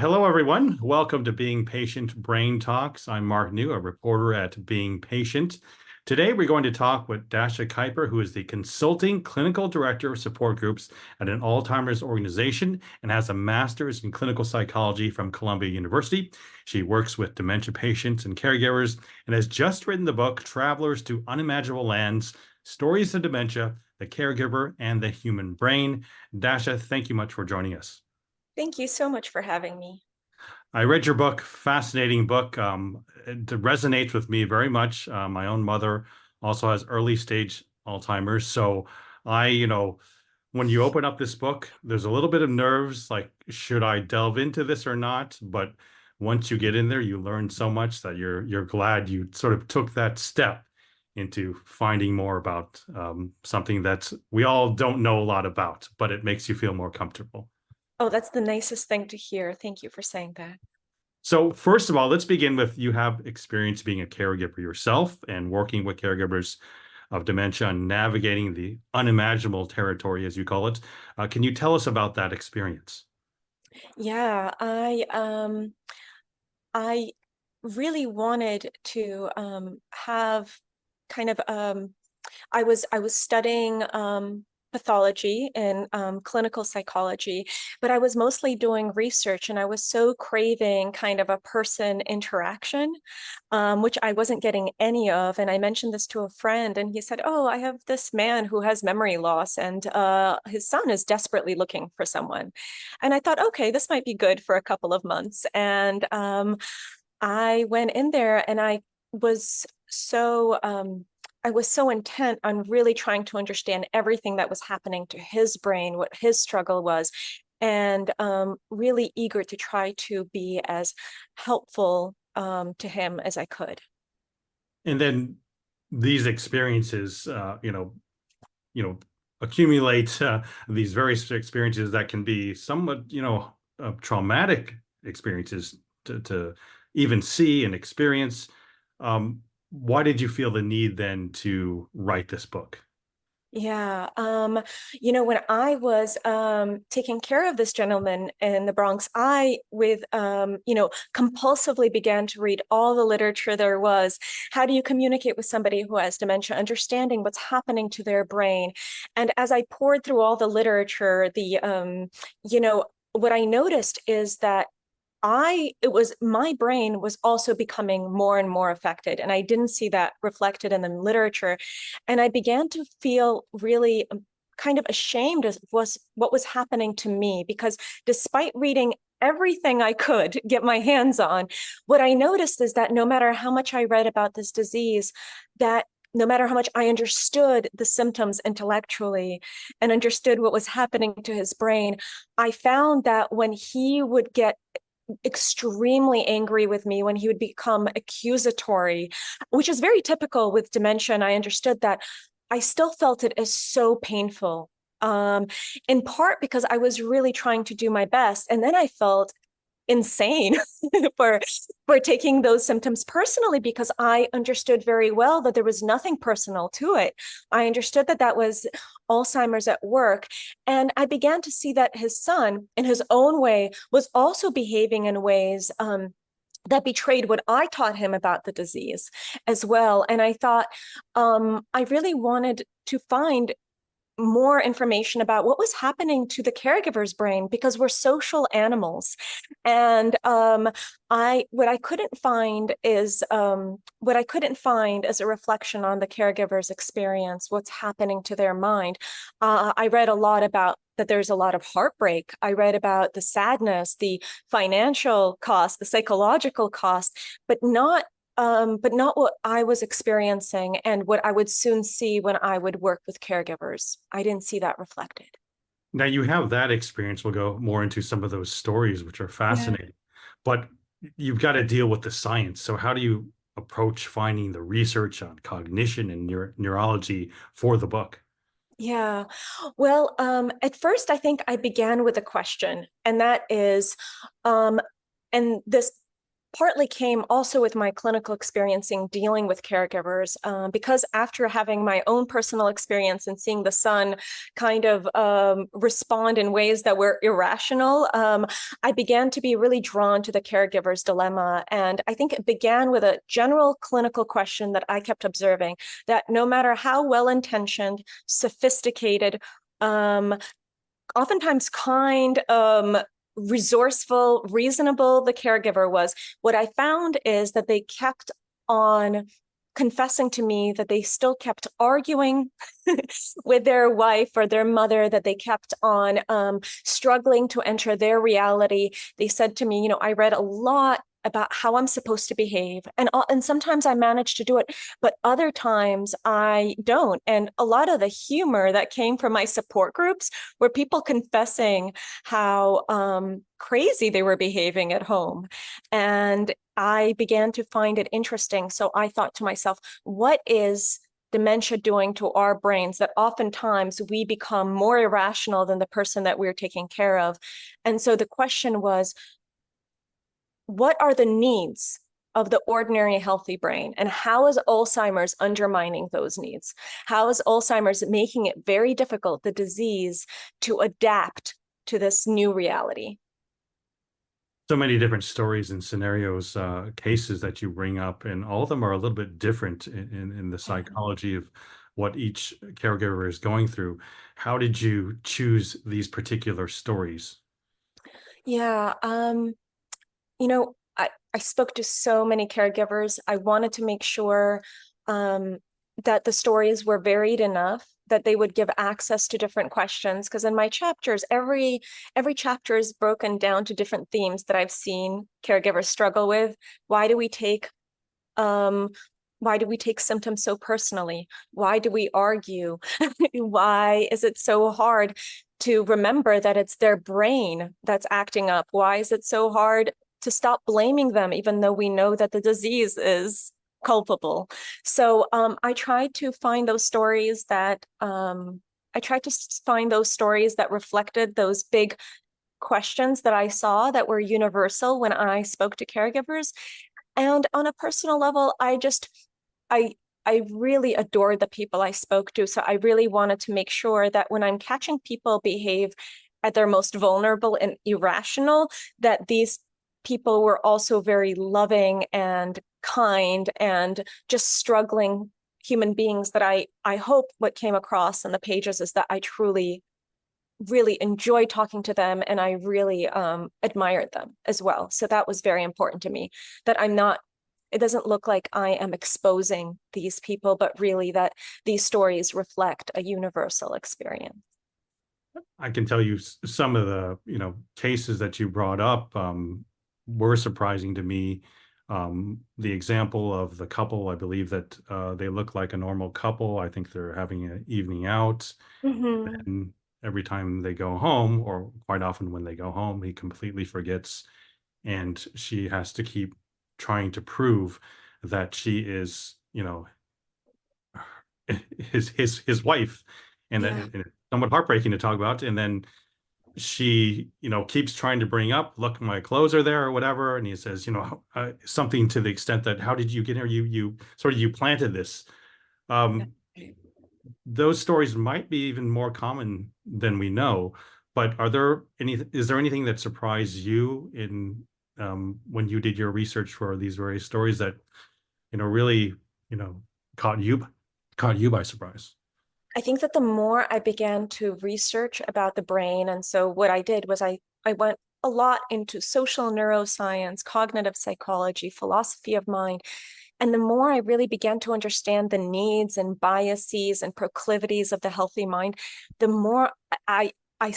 Hello, everyone. Welcome to Being Patient Brain Talks. I'm Mark New, a reporter at Being Patient. Today, we're going to talk with Dasha Kiper, who is the Consulting Clinical Director of Support Groups at an Alzheimer's organization and has a master's in clinical psychology from Columbia University. She works with dementia patients and caregivers and has just written the book, Travelers to Unimaginable Lands, Stories of Dementia, the Caregiver, and the Human Brain. Dasha, thank you much for joining us. Thank you so much for having me. I read your book, fascinating book. It resonates with me very much. My own mother also has early stage Alzheimer's. So when you open up this book, there's a little bit of nerves, like, should I delve into this or not? But once you get in there, you learn so much that you're glad you sort of took that step into finding more about something that we all don't know a lot about, but it makes you feel more comfortable. Oh, that's the nicest thing to hear. Thank you for saying that. So first of all, let's begin with you have experience being a caregiver yourself and working with caregivers of dementia and navigating the unimaginable territory, as you call it. Can you tell us about that experience? Yeah, I really wanted to have kind of I was studying pathology and clinical psychology, but I was mostly doing research and I was so craving kind of a person interaction, which I wasn't getting any of. And I mentioned this to a friend and he said, "Oh, I have this man who has memory loss and his son is desperately looking for someone." And I thought, okay, this might be good for a couple of months. And I went in there and was so I was so intent on really trying to understand everything that was happening to his brain, what his struggle was, and really eager to try to be as helpful to him as I could. And then these experiences, accumulate these various experiences that can be somewhat, traumatic experiences to even see and experience. Why did you feel the need then to write this book? Yeah, when I was taking care of this gentleman in the Bronx, I compulsively began to read all the literature there was. How do you communicate with somebody who has dementia, understanding what's happening to their brain? And as I poured through all the literature, what I noticed is that my brain was also becoming more and more affected, and I didn't see that reflected in the literature. And I began to feel really kind of ashamed of what was happening to me, because despite reading everything I could get my hands on, what I noticed is that no matter how much I read about this disease, that no matter how much I understood the symptoms intellectually and understood what was happening to his brain, I found that when he would get extremely angry with me, when he would become accusatory, which is very typical with dementia, and I understood that, I still felt it as so painful. In part because I was really trying to do my best, and then I felt insane for taking those symptoms personally, because I understood very well that there was nothing personal to it. I understood that that was Alzheimer's at work, and I began to see that his son, in his own way, was also behaving in ways that betrayed what I taught him about the disease as well. And I thought, I really wanted to find more information about what was happening to the caregiver's brain, because we're social animals. And what I couldn't find is a reflection on the caregiver's experience, what's happening to their mind. I read a lot about that there's a lot of heartbreak. I read about the sadness, the financial cost, the psychological cost, but not what I was experiencing and what I would soon see when I would work with caregivers. I didn't see that reflected. Now you have that experience. We'll go more into some of those stories, which are Yeah. fascinating, but you've got to deal with the science. So how do you approach finding the research on cognition and neurology for the book? Yeah. Well, at first, I think I began with a question, and that is, and this partly came also with my clinical experience in dealing with caregivers, because after having my own personal experience and seeing the son kind of respond in ways that were irrational, I began to be really drawn to the caregiver's dilemma. And I think it began with a general clinical question that I kept observing, that no matter how well-intentioned, sophisticated, oftentimes kind, resourceful, reasonable the caregiver was, what I found is that they kept on confessing to me that they still kept arguing with their wife or their mother, that they kept on struggling to enter their reality. They said to me, I read a lot about how I'm supposed to behave. And sometimes I manage to do it, but other times I don't. And a lot of the humor that came from my support groups were people confessing how crazy they were behaving at home. And I began to find it interesting. So I thought to myself, what is dementia doing to our brains that oftentimes we become more irrational than the person that we're taking care of? And so the question was, what are the needs of the ordinary healthy brain, and how is Alzheimer's undermining those needs? How is Alzheimer's making it very difficult, the disease, to adapt to this new reality? So many different stories and scenarios, cases that you bring up, and all of them are a little bit different in the psychology of what each caregiver is going through. How did you choose these particular stories? Yeah, I spoke to so many caregivers. I wanted to make sure that the stories were varied enough that they would give access to different questions. Because in my chapters, every chapter is broken down to different themes that I've seen caregivers struggle with. Why do we take symptoms so personally? Why do we argue? Why is it so hard to remember that it's their brain that's acting up? Why is it so hard to stop blaming them, even though we know that the disease is culpable? So I tried to find those stories that reflected those big questions that I saw that were universal when I spoke to caregivers. And on a personal level, I really adored the people I spoke to. So I really wanted to make sure that when I'm catching people behave at their most vulnerable and irrational, that these people were also very loving and kind and just struggling human beings. That I hope what came across in the pages is that I truly, really enjoyed talking to them, and I really admired them as well. So that was very important to me, that it doesn't look like I am exposing these people, but really that these stories reflect a universal experience. I can tell you some of the cases that you brought up were surprising to me. The example of the couple, I believe that they look like a normal couple. I think they're having an evening out. Mm-hmm. And every time they go home, or quite often when they go home, he completely forgets, and she has to keep trying to prove that she is, his wife, and Yeah. that it's somewhat heartbreaking to talk about. And then she, keeps trying to bring up, look, my clothes are there or whatever, and he says, something to the extent that, how did you get here? You planted this. Those stories might be even more common than we know, but is there anything that surprised you in when you did your research for these various stories that really caught you by surprise? I think that the more I began to research about the brain, and so what I did was I went a lot into social neuroscience, cognitive psychology, philosophy of mind. And the more I really began to understand the needs and biases and proclivities of the healthy mind, the more I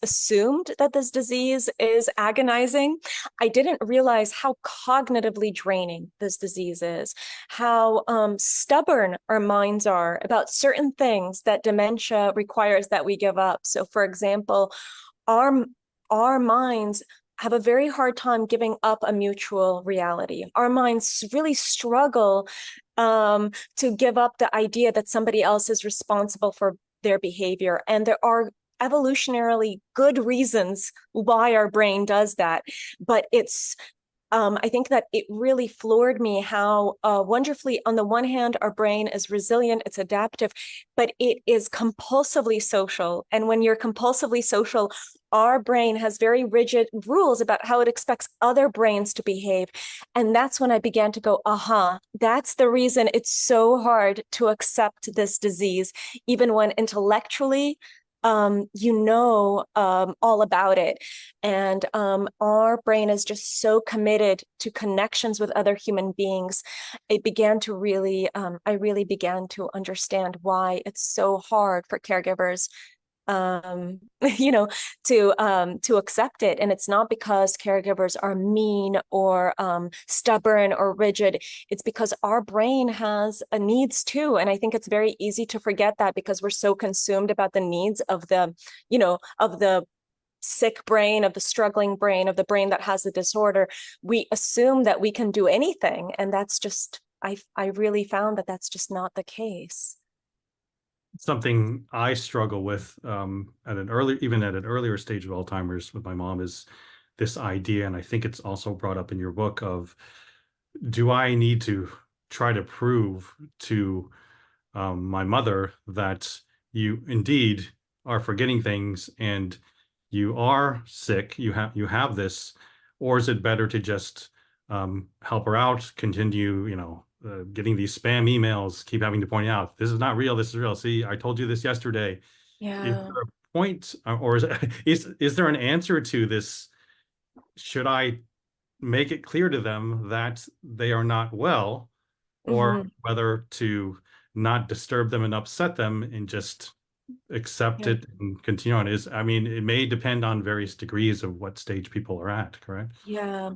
assumed that this disease is agonizing. I didn't realize how cognitively draining this disease is, how stubborn our minds are about certain things that dementia requires that we give up. So, for example, our minds have a very hard time giving up a mutual reality. Our minds really struggle to give up the idea that somebody else is responsible for their behavior. And there are evolutionarily good reasons why our brain does that, but it's I think that it really floored me how wonderfully, on the one hand, our brain is resilient, it's adaptive, but it is compulsively social. And when you're compulsively social, our brain has very rigid rules about how it expects other brains to behave. And that's when I began to go, that's the reason it's so hard to accept this disease, even when intellectually all about it. And our brain is just so committed to connections with other human beings. It began to really, I really began to understand why it's so hard for caregivers you know, to accept it. And it's not because caregivers are mean or stubborn or rigid. It's because our brain has needs too. And I think it's very easy to forget that because we're so consumed about the needs of the, of the sick brain, of the struggling brain, of the brain that has the disorder. We assume that we can do anything. And that's just, I really found that that's just not the case. Something I struggle with at an earlier stage of Alzheimer's with my mom is this idea, and I think it's also brought up in your book of, do I need to try to prove to my mother that you indeed are forgetting things and you are sick, you have this, or is it better to just help her out, continue, getting these spam emails, keep having to point out, this is not real, this is real. See, I told you this yesterday. Is Yeah. there a point, or is there an answer to this? Should I make it clear to them that they are not well, or Mm-hmm. whether to not disturb them and upset them and just accept Yeah. it and continue on? I mean, it may depend on various degrees of what stage people are at, correct? Yeah.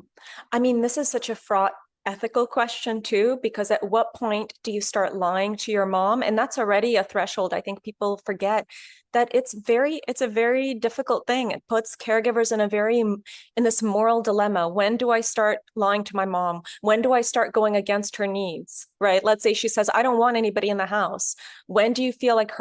I mean, this is such a fraught ethical question too, because at what point do you start lying to your mom? And that's already a threshold. I think people forget that it's a very difficult thing. It puts caregivers in this moral dilemma. When do I start lying to my mom? When do I start going against her needs? Right? Let's say she says, I don't want anybody in the house. When do you feel like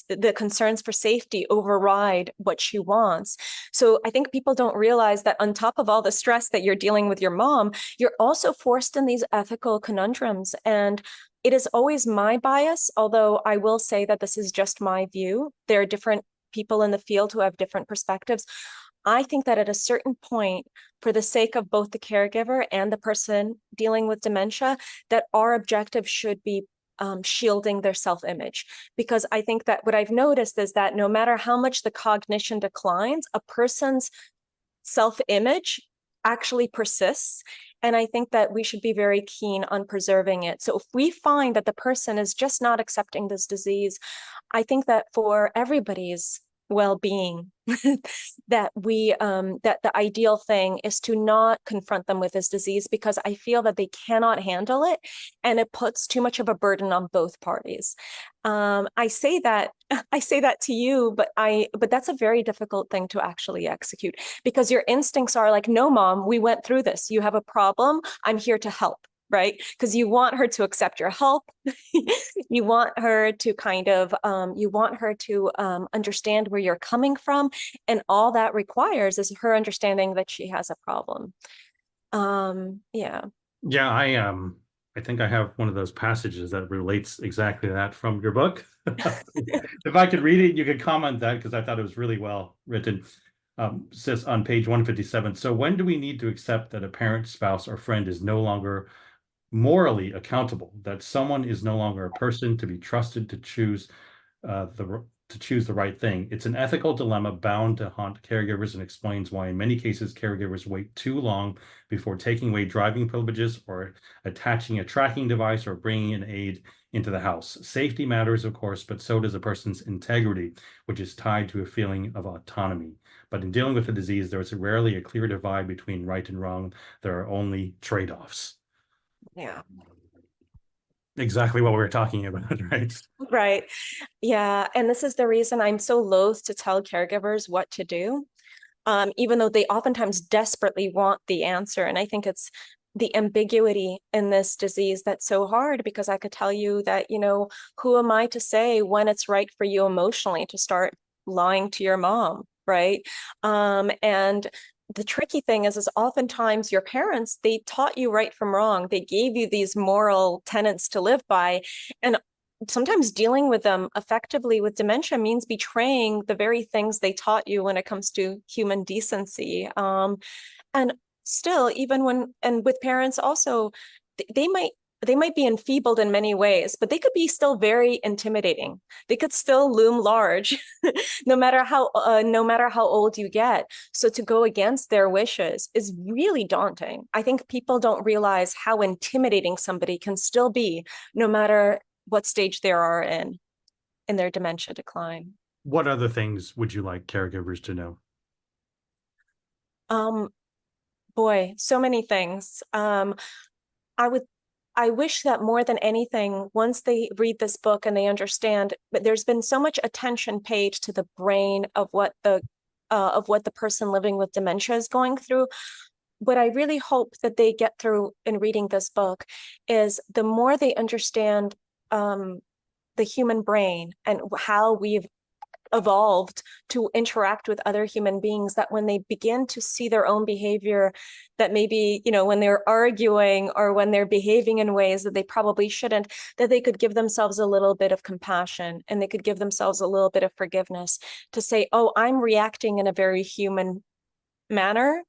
the concerns for safety override what she wants? So I think people don't realize that on top of all the stress that you're dealing with your mom, you're also forced in these ethical conundrums. And it is always my bias, although I will say that this is just my view. There are different people in the field who have different perspectives. I think that at a certain point, for the sake of both the caregiver and the person dealing with dementia, that our objective should be shielding their self-image. Because I think that what I've noticed is that no matter how much the cognition declines, a person's self-image actually persists. And I think that we should be very keen on preserving it. So if we find that the person is just not accepting this disease, I think that for everybody's well-being, that the ideal thing is to not confront them with this disease, because I feel that they cannot handle it and it puts too much of a burden on both parties. I say that to you, but that's a very difficult thing to actually execute, because your instincts are like, no, mom, we went through this. You have a problem. I'm here to help. Right? Because you want her to accept your help. You want her to understand where you're coming from. And all that requires is her understanding that she has a problem. Yeah. Yeah, I think I have one of those passages that relates exactly to that from your book. If I could read it, you could comment that, because I thought it was really well written. Says on page 157, so when do we need to accept that a parent, spouse, or friend is no longer morally accountable, that someone is no longer a person to be trusted to choose the right thing? It's an ethical dilemma bound to haunt caregivers, and explains why in many cases caregivers wait too long before taking away driving privileges or attaching a tracking device or bringing an aid into the house. Safety matters, of course, but so does a person's integrity, which is tied to a feeling of autonomy. But in dealing with the disease, there is rarely a clear divide between right and wrong. There are only trade-offs. Yeah. Exactly what we were talking about, right? Right. Yeah. And this is the reason I'm so loath to tell caregivers what to do, even though they oftentimes desperately want the answer. And I think it's the ambiguity in this disease that's so hard, because I could tell you that, who am I to say when it's right for you emotionally to start lying to your mom, right? And the tricky thing is oftentimes your parents, they taught you right from wrong. They gave you these moral tenets to live by. And sometimes dealing with them effectively with dementia means betraying the very things they taught you when it comes to human decency. And still, even when, and with parents also, they might be enfeebled in many ways, but they could be still very intimidating. They could still loom large, no matter how old you get. So to go against their wishes is really daunting. I think people don't realize how intimidating somebody can still be, no matter what stage they are in their dementia decline. What other things would you like caregivers to know? Boy, so many things. I wish that more than anything, once they read this book and they understand, but there's been so much attention paid to the brain of what the person living with dementia is going through. What I really hope that they get through in reading this book is the more they understand the human brain and how we've evolved to interact with other human beings, that when they begin to see their own behavior, that maybe, when they're arguing or when they're behaving in ways that they probably shouldn't, that they could give themselves a little bit of compassion and they could give themselves a little bit of forgiveness to say, oh, I'm reacting in a very human manner,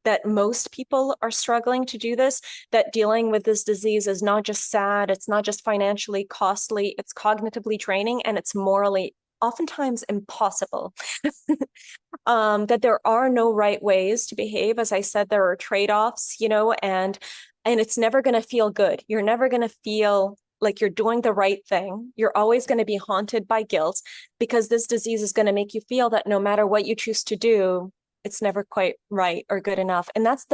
that most people are struggling to do this, that dealing with this disease is not just sad, it's not just financially costly, it's cognitively draining, and it's morally oftentimes impossible. That there are no right ways to behave. As I said, there are trade-offs, and it's never going to feel good. You're never going to feel like you're doing the right thing. You're always going to be haunted by guilt, because this disease is going to make you feel that no matter what you choose to do, it's never quite right or good enough. And that's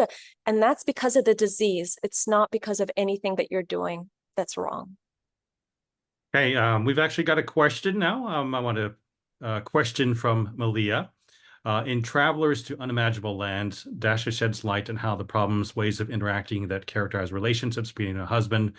because of the disease. It's not because of anything that you're doing that's wrong. Okay, we've actually got a question now. I want a question from Malia. In Travelers to Unimaginable Lands, Dasha sheds light on how the problems, ways of interacting that characterize relationships between a husband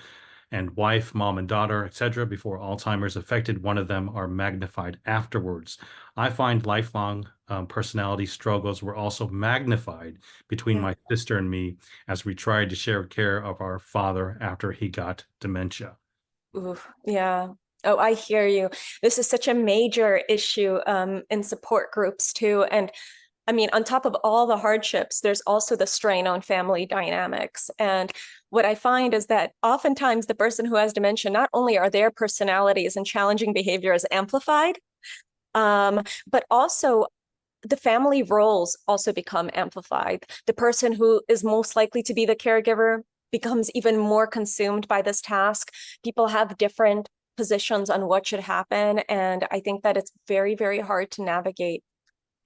and wife, mom and daughter, etc., before Alzheimer's affected one of them are magnified afterwards. I find lifelong personality struggles were also magnified between my sister and me as we tried to share care of our father after he got dementia. Ooh, yeah. Oh, I hear you. This is such a major issue in support groups too. And I mean, on top of all the hardships, there's also the strain on family dynamics. And what I find is that oftentimes the person who has dementia, not only are their personalities and challenging behaviors amplified, but also the family roles also become amplified. The person who is most likely to be the caregiver becomes even more consumed by this task. People have different positions on what should happen. And I think that it's very, very hard to navigate.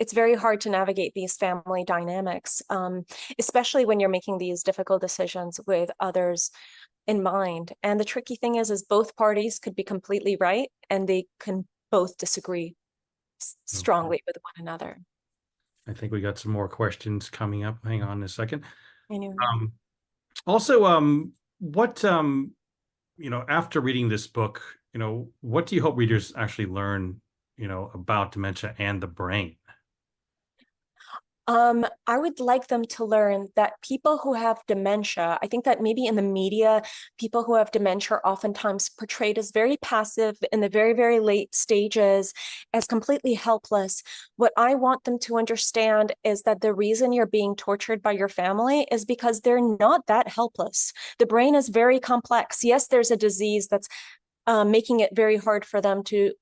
It's very hard to navigate these family dynamics, especially when you're making these difficult decisions with others in mind. And the tricky thing is both parties could be completely right, and they can both disagree strongly with one another. I think we got some more questions coming up. Hang on a second. Anyway. Also, what, after reading this book, what do you hope readers actually learn, about dementia and the brain? I would like them to learn that people who have dementia, I think that maybe in the media, people who have dementia are oftentimes portrayed as very passive in the very, very late stages, as completely helpless. What I want them to understand is that the reason you're being tortured by your family is because they're not that helpless. The brain is very complex. Yes, there's a disease that's making it very hard for them to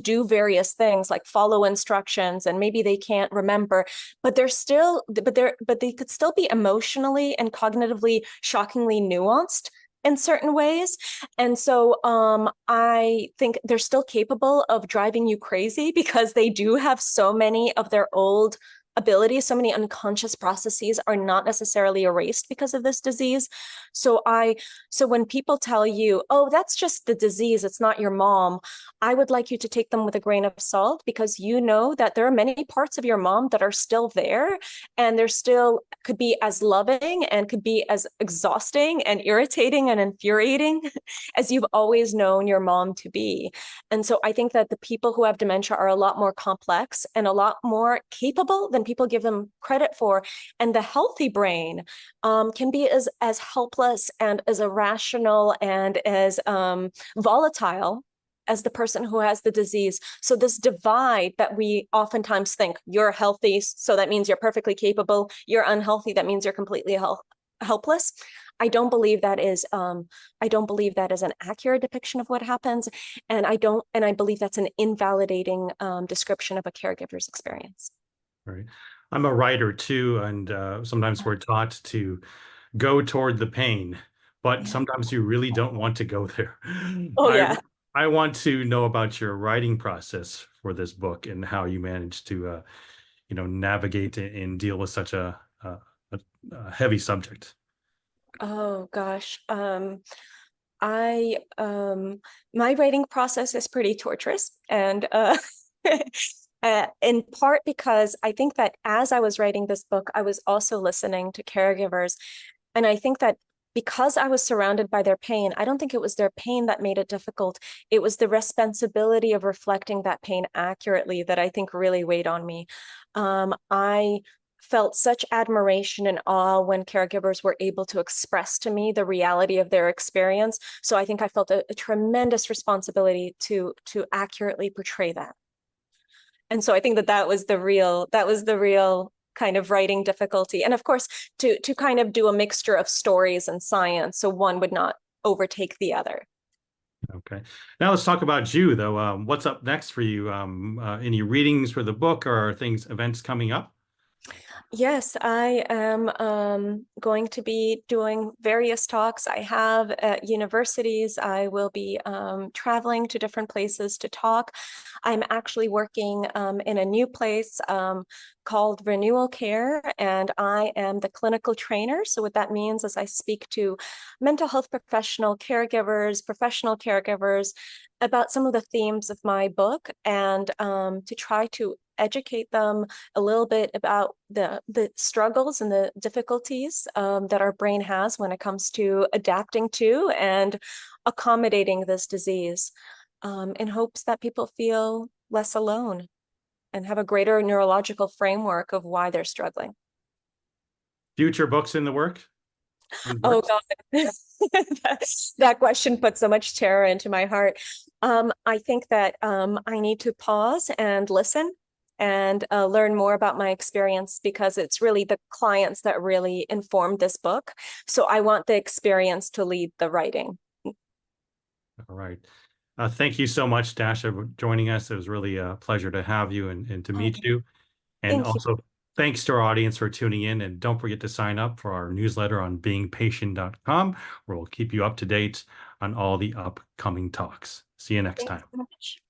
do various things like follow instructions, and maybe they can't remember, but they could still be emotionally and cognitively shockingly nuanced in certain ways. And so I think they're still capable of driving you crazy, because they do have so many of their old abilities, so many unconscious processes are not necessarily erased because of this disease. So when people tell you, oh, that's just the disease, it's not your mom, I would like you to take them with a grain of salt, because you know that there are many parts of your mom that are still there, and they're still could be as loving and could be as exhausting and irritating and infuriating as you've always known your mom to be. And so I think that the people who have dementia are a lot more complex and a lot more capable than than people give them credit for. And the healthy brain can be as helpless and as irrational and as volatile as the person who has the disease. So this divide that we oftentimes think, you're healthy, so that means you're perfectly capable. You're unhealthy, that means you're completely helpless. I don't believe that is an accurate depiction of what happens. And I believe that's an invalidating description of a caregiver's experience. Right. I'm a writer too, and sometimes we're taught to go toward the pain, but sometimes you really don't want to go there. Oh, yeah. I want to know about your writing process for this book and how you managed to, navigate and deal with such a heavy subject. Oh gosh. I My writing process is pretty torturous, and in part because I think that as I was writing this book, I was also listening to caregivers, and I think that because I was surrounded by their pain, I don't think it was their pain that made it difficult. It was the responsibility of reflecting that pain accurately that I think really weighed on me. I felt such admiration and awe when caregivers were able to express to me the reality of their experience. So I think I felt a tremendous responsibility to accurately portray that. And so I think that was the real kind of writing difficulty. And of course, to kind of do a mixture of stories and science, so one would not overtake the other. Okay. Now let's talk about you, though. What's up next for you? Any readings for the book or events coming up? Yes, I am going to be doing various talks I have at universities. I will be traveling to different places to talk. I'm actually working in a new place called Renewal Care, and I am the clinical trainer. So what that means is I speak to mental health professional caregivers about some of the themes of my book, and to try to educate them a little bit about the struggles and the difficulties that our brain has when it comes to adapting to and accommodating this disease, in hopes that people feel less alone and have a greater neurological framework of why they're struggling. Future books in the work? Oh God, that question put so much terror into my heart. I think that I need to pause and listen and learn more about my experience, because it's really the clients that really informed this book. So I want the experience to lead the writing. All right. Thank you so much, Dasha, for joining us. It was really a pleasure to have you and to meet you. And Thank you. also, thanks to our audience for tuning in. And don't forget to sign up for our newsletter on beingpatient.com, where we'll keep you up to date on all the upcoming talks. See you next time. Thanks so much.